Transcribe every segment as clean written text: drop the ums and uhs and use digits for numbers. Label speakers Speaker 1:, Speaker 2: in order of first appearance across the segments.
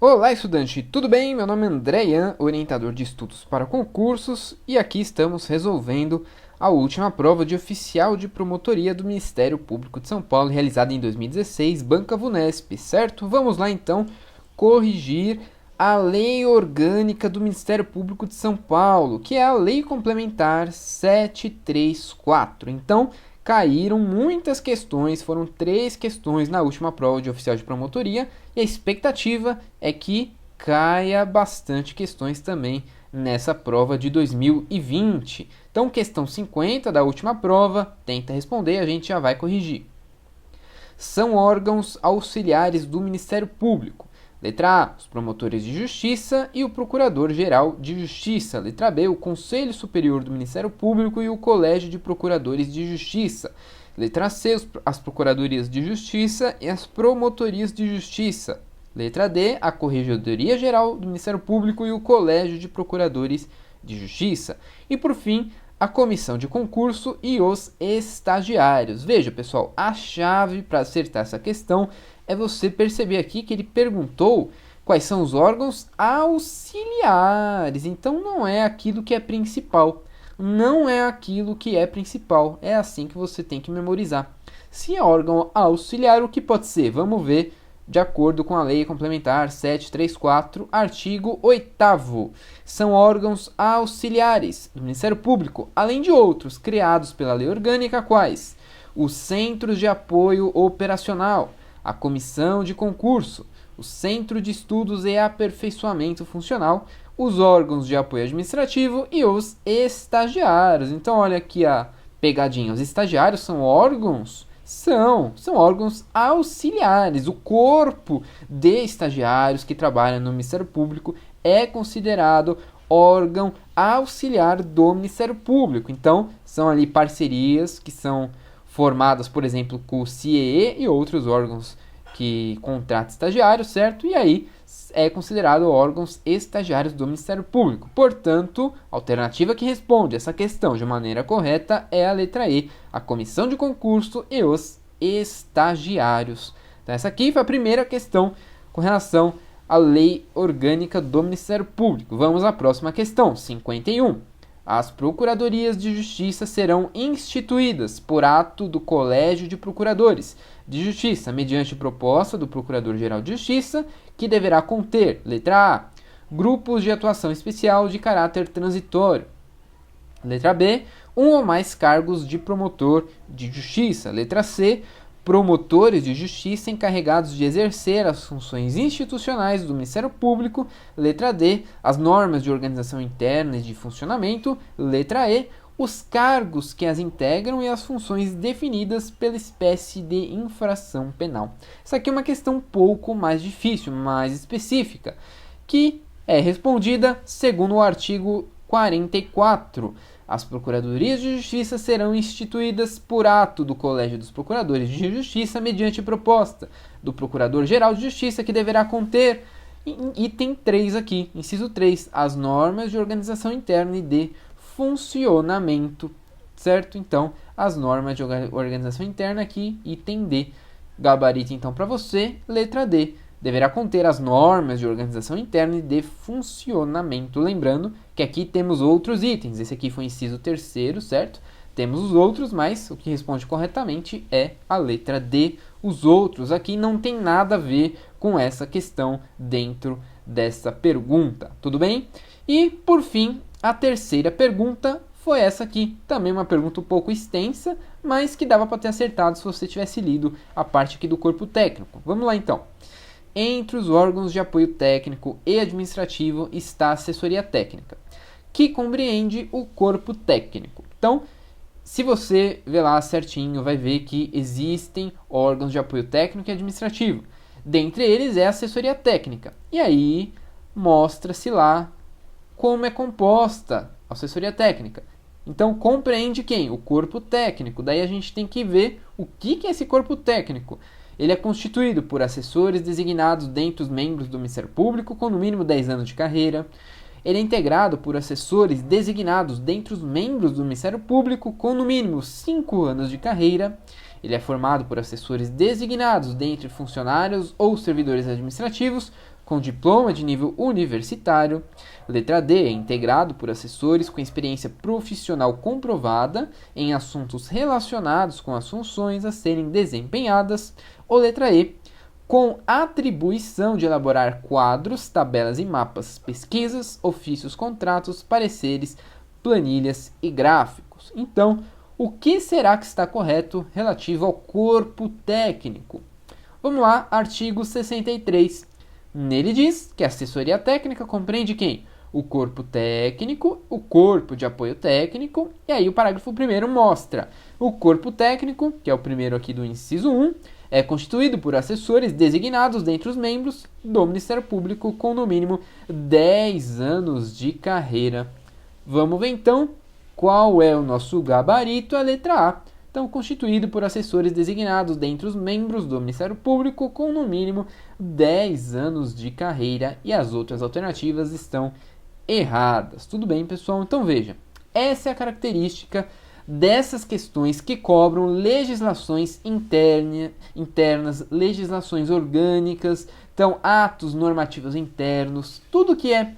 Speaker 1: Olá, estudante, tudo bem? Meu nome é André Ian, orientador de estudos para concursos, e aqui estamos resolvendo a última prova de oficial de promotoria do Ministério Público de São Paulo, realizada em 2016, Banca VUNESP, certo? Vamos lá então corrigir a Lei Orgânica do Ministério Público de São Paulo, que é a Lei Complementar 734. Então, caíram muitas questões, foram 3 questões na última prova de oficial de promotoria, e a expectativa é que caia bastante questões também nessa prova de 2020. Então, questão 50 da última prova, tenta responder, a gente já vai corrigir. São órgãos auxiliares do Ministério Público. Letra A, os promotores de justiça e o procurador-geral de justiça. Letra B, o Conselho Superior do Ministério Público e o Colégio de Procuradores de Justiça. Letra C, as procuradorias de justiça e as promotorias de justiça. Letra D, a Corregedoria Geral do Ministério Público e o Colégio de Procuradores de Justiça. E por fim, a comissão de concurso e os estagiários. Veja, pessoal, a chave para acertar essa questão é você perceber aqui que ele perguntou quais são os órgãos auxiliares. Então não é aquilo que é principal. Não é aquilo que é principal. É assim que você tem que memorizar. Se é órgão auxiliar, o que pode ser? Vamos ver de acordo com a Lei Complementar 734, artigo 8º. São órgãos auxiliares do Ministério Público, além de outros criados pela Lei Orgânica, quais? Os Centros de Apoio Operacional, a Comissão de Concurso, o Centro de Estudos e Aperfeiçoamento Funcional, os órgãos de apoio administrativo e os estagiários. Então, olha aqui a pegadinha. Os estagiários são órgãos? São órgãos auxiliares. O corpo de estagiários que trabalham no Ministério Público é considerado órgão auxiliar do Ministério Público. Então, são ali parcerias que são formadas, por exemplo, com o CIEE e outros órgãos que contratam estagiários, certo? E aí é considerado órgãos estagiários do Ministério Público. Portanto, a alternativa que responde essa questão de maneira correta é a letra E, a comissão de concurso e os estagiários. Então, essa aqui foi a primeira questão com relação à Lei Orgânica do Ministério Público. Vamos à próxima questão, 51. As procuradorias de justiça serão instituídas por ato do Colégio de Procuradores de Justiça, mediante proposta do Procurador-Geral de Justiça, que deverá conter, letra A, grupos de atuação especial de caráter transitório. Letra B, um ou mais cargos de promotor de justiça. Letra C, promotores de justiça encarregados de exercer as funções institucionais do Ministério Público. Letra D, as normas de organização interna e de funcionamento. Letra E, os cargos que as integram e as funções definidas pela espécie de infração penal. Essa aqui é uma questão um pouco mais difícil, mais específica, que é respondida segundo o artigo 44. As procuradorias de justiça serão instituídas por ato do Colégio dos Procuradores de Justiça mediante proposta do Procurador-Geral de Justiça, que deverá conter, item 3 aqui, inciso 3, as normas de organização interna e de funcionamento, certo? Então, as normas de organização interna aqui, item D. Gabarito, então, para você, letra D. Deverá conter as normas de organização interna e de funcionamento. Lembrando que aqui temos outros itens. Esse aqui foi o inciso 3º, certo? Temos os outros, mas o que responde corretamente é a letra D. Os outros aqui não tem nada a ver com essa questão dentro dessa pergunta. Tudo bem? E, por fim, a terceira pergunta foi essa aqui. Também uma pergunta um pouco extensa, mas que dava para ter acertado se você tivesse lido a parte aqui do corpo técnico. Vamos lá, então. Entre os órgãos de apoio técnico e administrativo está a assessoria técnica, que compreende o corpo técnico. Então, se você ver lá certinho, vai ver que existem órgãos de apoio técnico e administrativo. Dentre eles é a assessoria técnica. E aí mostra-se lá como é composta a assessoria técnica. Então, compreende quem? O corpo técnico. Daí a gente tem que ver o que é esse corpo técnico. Ele é constituído por assessores designados dentre os membros do Ministério Público com no mínimo 10 anos de carreira. Ele é integrado por assessores designados dentre os membros do Ministério Público com no mínimo 5 anos de carreira. Ele é formado por assessores designados dentre funcionários ou servidores administrativos com diploma de nível universitário. Letra D, é integrado por assessores com experiência profissional comprovada em assuntos relacionados com as funções a serem desempenhadas. Ou letra E, com atribuição de elaborar quadros, tabelas e mapas, pesquisas, ofícios, contratos, pareceres, planilhas e gráficos. Então, o que será que está correto relativo ao corpo técnico? Vamos lá, artigo 63. Nele diz que a assessoria técnica compreende quem? O corpo técnico, o corpo de apoio técnico, e aí o parágrafo 1º mostra o corpo técnico, que é o primeiro aqui do inciso 1, é constituído por assessores designados dentre os membros do Ministério Público com no mínimo 10 anos de carreira. Vamos ver então qual é o nosso gabarito, a letra A. Então, constituído por assessores designados dentre os membros do Ministério Público com no mínimo 10 anos de carreira, e as outras alternativas estão erradas. Tudo bem, pessoal? Então veja, essa é a característica dessas questões que cobram legislações internas, legislações orgânicas, então atos normativos internos, tudo que é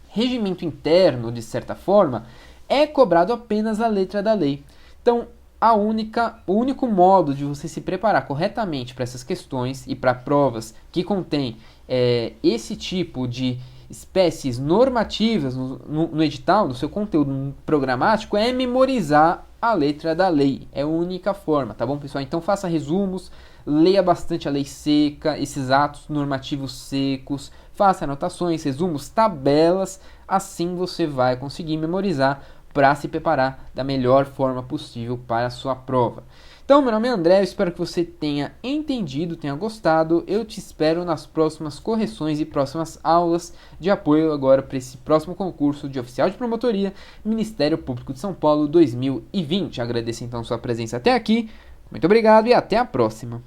Speaker 1: regimento interno, de certa forma, é cobrado apenas a letra da lei. Então, o único modo de você se preparar corretamente para essas questões e para provas que contêm esse tipo de espécies normativas no edital, no seu conteúdo programático, é memorizar a letra da lei. É a única forma, tá bom, pessoal? Então faça resumos, leia bastante a lei seca, esses atos normativos secos, faça anotações, resumos, tabelas, assim você vai conseguir memorizar para se preparar da melhor forma possível para a sua prova. Então, meu nome é André, eu espero que você tenha entendido, tenha gostado. Eu te espero nas próximas correções e próximas aulas de apoio agora para esse próximo concurso de oficial de promotoria, Ministério Público de São Paulo 2020. Agradeço então sua presença até aqui. Muito obrigado e até a próxima.